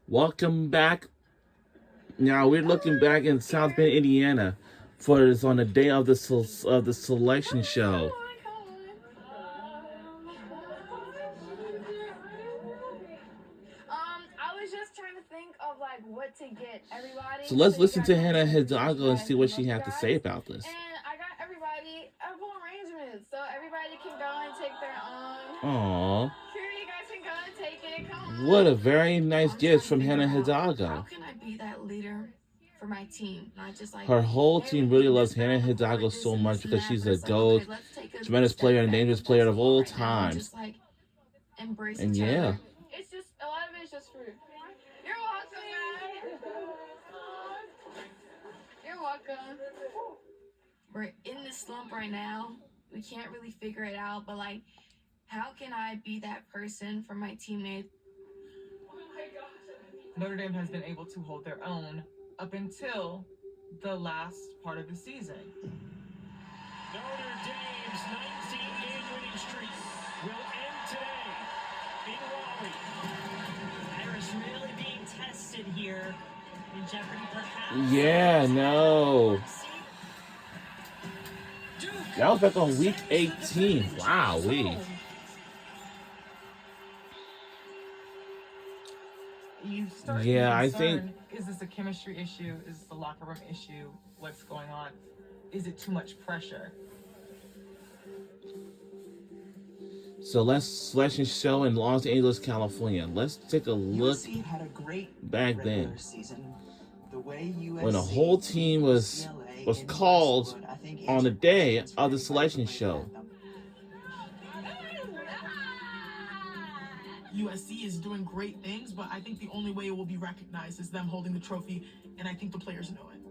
Welcome back. Now we're looking back in South Bend, Indiana, for this on the day of the selection show. I was just trying to think of like what to get everybody. So let's So you listen guys to know Hannah which Hidalgo and guys see are the what she most has to say guys. about this. And I got everybody edible arrangements. So everybody can go and take their own. Aww. Here, you guys can go and take it. Come on. What a very nice I'm gift trying to from figure Hannah out how Hidalgo. can I be that leader for my team, not just like, Her whole hey, we team really need loves this guy Hannah on the Hidalgo court, this so and much this and because that. she's But a it's like, okay, GOAT, let's take a tremendous step player and back dangerous from player of basketball all right now and times. just like embrace And each yeah. other. It's just a lot of it is just fruit. You're welcome. You're welcome. We're in this slump right now. We can't really figure it out, but like, how can I be that person for my teammates? Notre Dame has been able to hold their own up until the last part of the season. Notre Dame's 19-game winning streak will end today in Raleigh. Irish really being tested here in jeopardy, perhaps. Yeah, no. That was back on week 18. Wow, You start Yeah, to I concern, think- is this a chemistry issue? Is this a locker room issue? What's going on? Is it too much pressure? So let's selection show in Los Angeles, California. Let's take a look USC had a great back regular then season. The way USC when the whole team was UCLA in called Westwood, I think on the answered day questions of the very selection effectively show. for them. USC is doing great things, but I think the only way it will be recognized is them holding the trophy, and I think the players know it.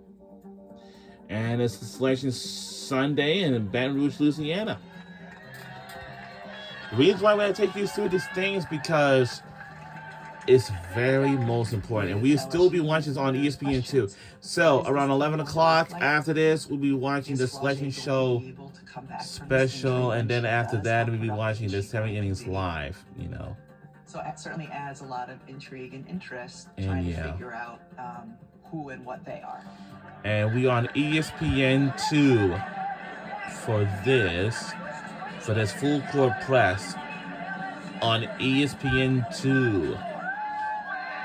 And it's the selection Sunday in Baton Rouge, Louisiana. The reason why I'm going to take you through these things because it's very most important. And we'll still be watching this on ESPN2. So around 11 o'clock after this, we'll be watching the selection show special. And then after that, we'll be watching the 7 innings live, you know. So it certainly adds a lot of intrigue and interest And trying yeah. to figure out who and what they are. And we on ESPN2 for this full court press on ESPN2.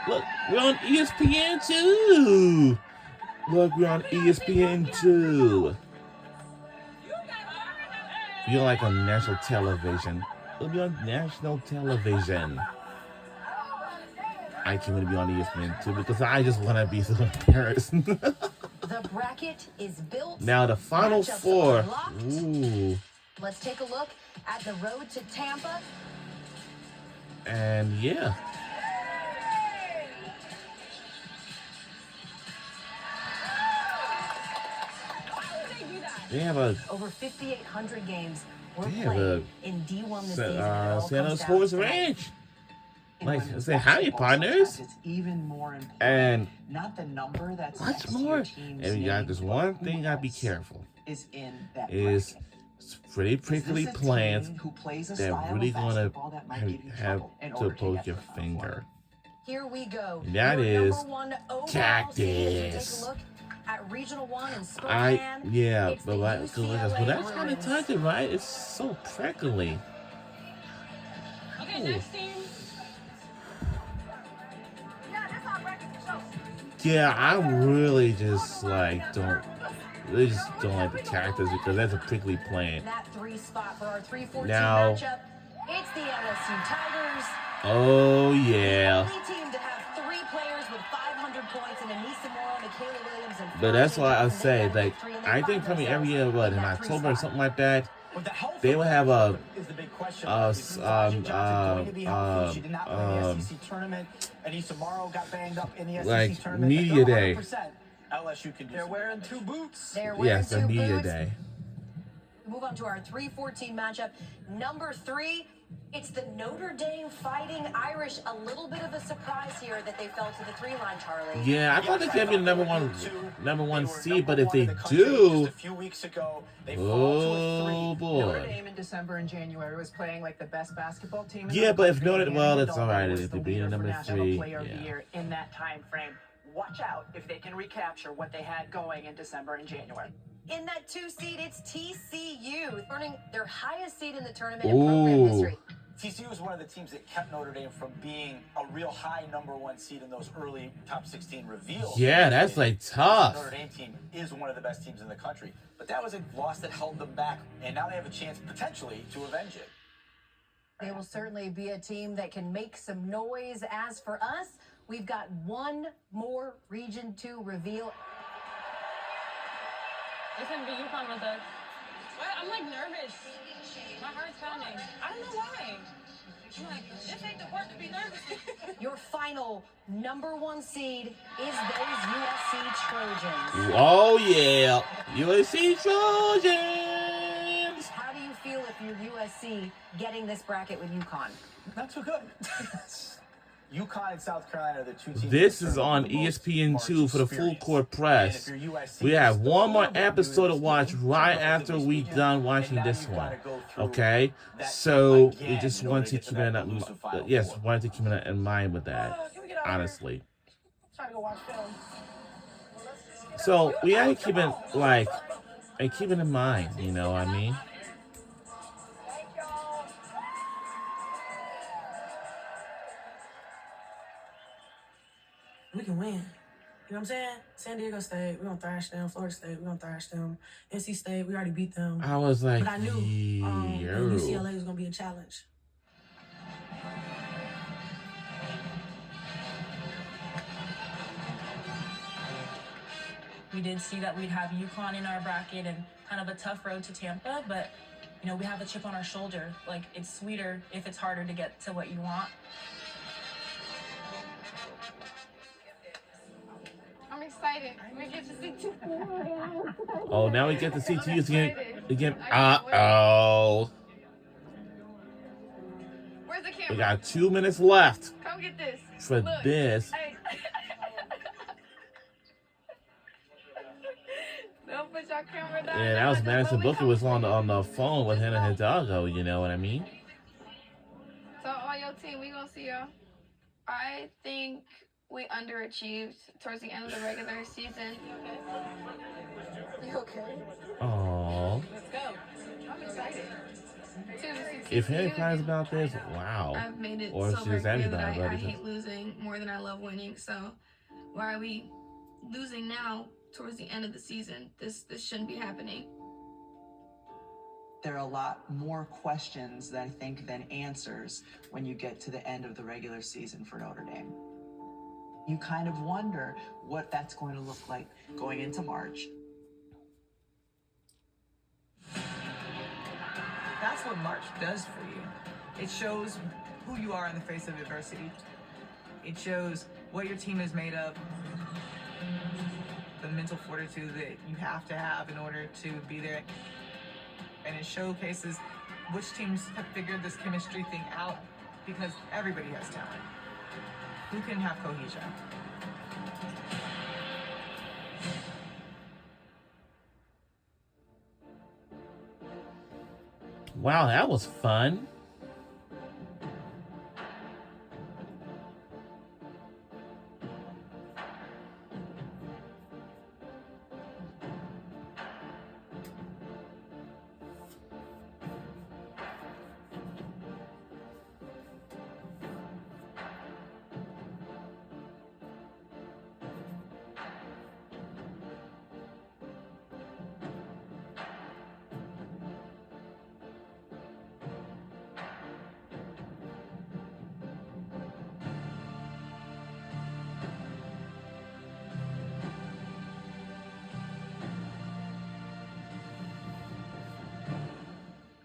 Look, we're on ESPN2. Look, we're on ESPN2. You're like on national television. We'll be on national television. I can't really be on ESPN2 because I just want to be so embarrassed. The bracket is built. Now the final Matchups four. unlocked. Ooh. Let's take a look at the road to Tampa. And yeah. They have a Over 5,800 games were They have played in D1 this season. It all Santa comes down Sports to that. Ranch. And Like, when say howdy, basketball, partners. sometimes It's even more important. And not the number that's much next to more. your team's And you got name, this but one who thing you gotta be else careful. Is in that Is bracket. pretty Is prickly this a plants team who plays a that style really of gonna basketball that might give you have trouble in to order poke get your to the final finger. four? Here we go. And that Your is number one overall cactus. seed as we take a look at Regional 1 in Spokane. Yeah, It's but the like, UCLA but that's kind of Bruins. touching, right? It's so prickly. Okay, Ooh. next team. Yeah, I really just like don't like the cactus because that's a prickly plant. That 3 spot for our 3-14 Now- matchup. It's the LSU Tigers. Oh yeah. The only team to have 3 players with 500 points and Anissa Morrow, Michaela Williams, and But that's why I They say, got like, victory, and they I think find coming themselves every year, what, in in that 3 October or spot. something like that, But the health they of will the have roster a is the big question. uh, Is Elijah Johnson going to be healthy? She um, did not play in the SEC tournament. Anissa Morrow got banged up in the SEC like, tournament. media But day. 100%, LSU can do They're some wearing damage. 2 boots. They're wearing yes, 2 a media boots. day. Move on to our 3-14 matchup. Number 3, It's the Notre Dame Fighting Irish. A little bit of a surprise here that they fell to the 3-line, Charlie. Yeah, I thought they could be the number one seed, but if they Just do, a few weeks ago, they oh Notre boy. Dame in December and January was playing like the best basketball team in Yeah, the but if country, Notre and well, Andy it's all right Dalton was if the they beat leader a for number National 3. Player of the Yeah. Year in that time frame. Watch out if they can recapture what they had going in December and January. In that 2 seed, it's TCU, earning their highest seed in the tournament in program history. TCU was one of the teams that kept Notre Dame from being a real high #1 seed in those early top 16 reveals. Yeah, that's like tough. The Notre Dame team is one of the best teams in the country, but that was a loss that held them back, and now they have a chance potentially to avenge it. They will certainly be a team that can make some noise. As for us, we've got one more Region 2 reveal. It's gonna be UConn with us. I'm like nervous. My heart's pounding. I don't know why. I'm like, this ain't the part to be nervous. Your final #1 seed is those USC Trojans. Oh yeah, USC Trojans. How do you feel if you're USC getting this bracket with UConn? Not too good. UConn and South Carolina are the two teams. This that is serve on the most ESPN2 March for the full experience. court And press. if you're USC, We have you're one still more doing episode to this watch game, right relatively after we speaking, done watching and now this you've one. gotta go through Okay, that so again we just in order want to to get to keep that it elusive Final yes, Four. wanted to keep it in mind with that. Can we get out of here? Honestly, Trying to go watch film. so we gotta keep it like and keep it in mind. You know what I mean? We can win. You know what I'm saying? San Diego State, we're gonna thrash them. Florida State, we're gonna thrash them. NC State, we already beat them. I was like, But I knew yo. UCLA was gonna be a challenge. We did see that we'd have UConn in our bracket and kind of a tough road to Tampa, but you know, we have a chip on our shoulder. Like, it's sweeter if it's harder to get to what you want. I'm excited. We get to see two. Oh, now we get to see TU again. Again. I can't Oh. Where's the We camera? got 2 minutes left Come get this. for Look. this. Hey. Don't put your camera down. Yeah, that was Madison When we Booker come was for on you. the phone with Hannah Hidalgo. You know what I mean? So on your team, we gonna see y'all. I think we underachieved towards the end of the regular season. You okay? Oh, Let's go. I'm excited. if Hannah cries about this, wow. I've made it Or so she's very clear anybody, that I but it's hate losing more than I love winning. So why are we losing now towards the end of the season? This shouldn't be happening. There are a lot more questions, I think, than answers when you get to the end of the regular season for Notre Dame. You kind of wonder what that's going to look like going into March. That's what March does for you. It shows who you are in the face of adversity. It shows what your team is made of, the mental fortitude that you have to have in order to be there. And it showcases which teams have figured this chemistry thing out, because everybody has talent. Who can have cohesion? Wow, that was fun.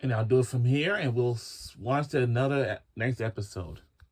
And I'll do it from here, and we'll watch another next episode.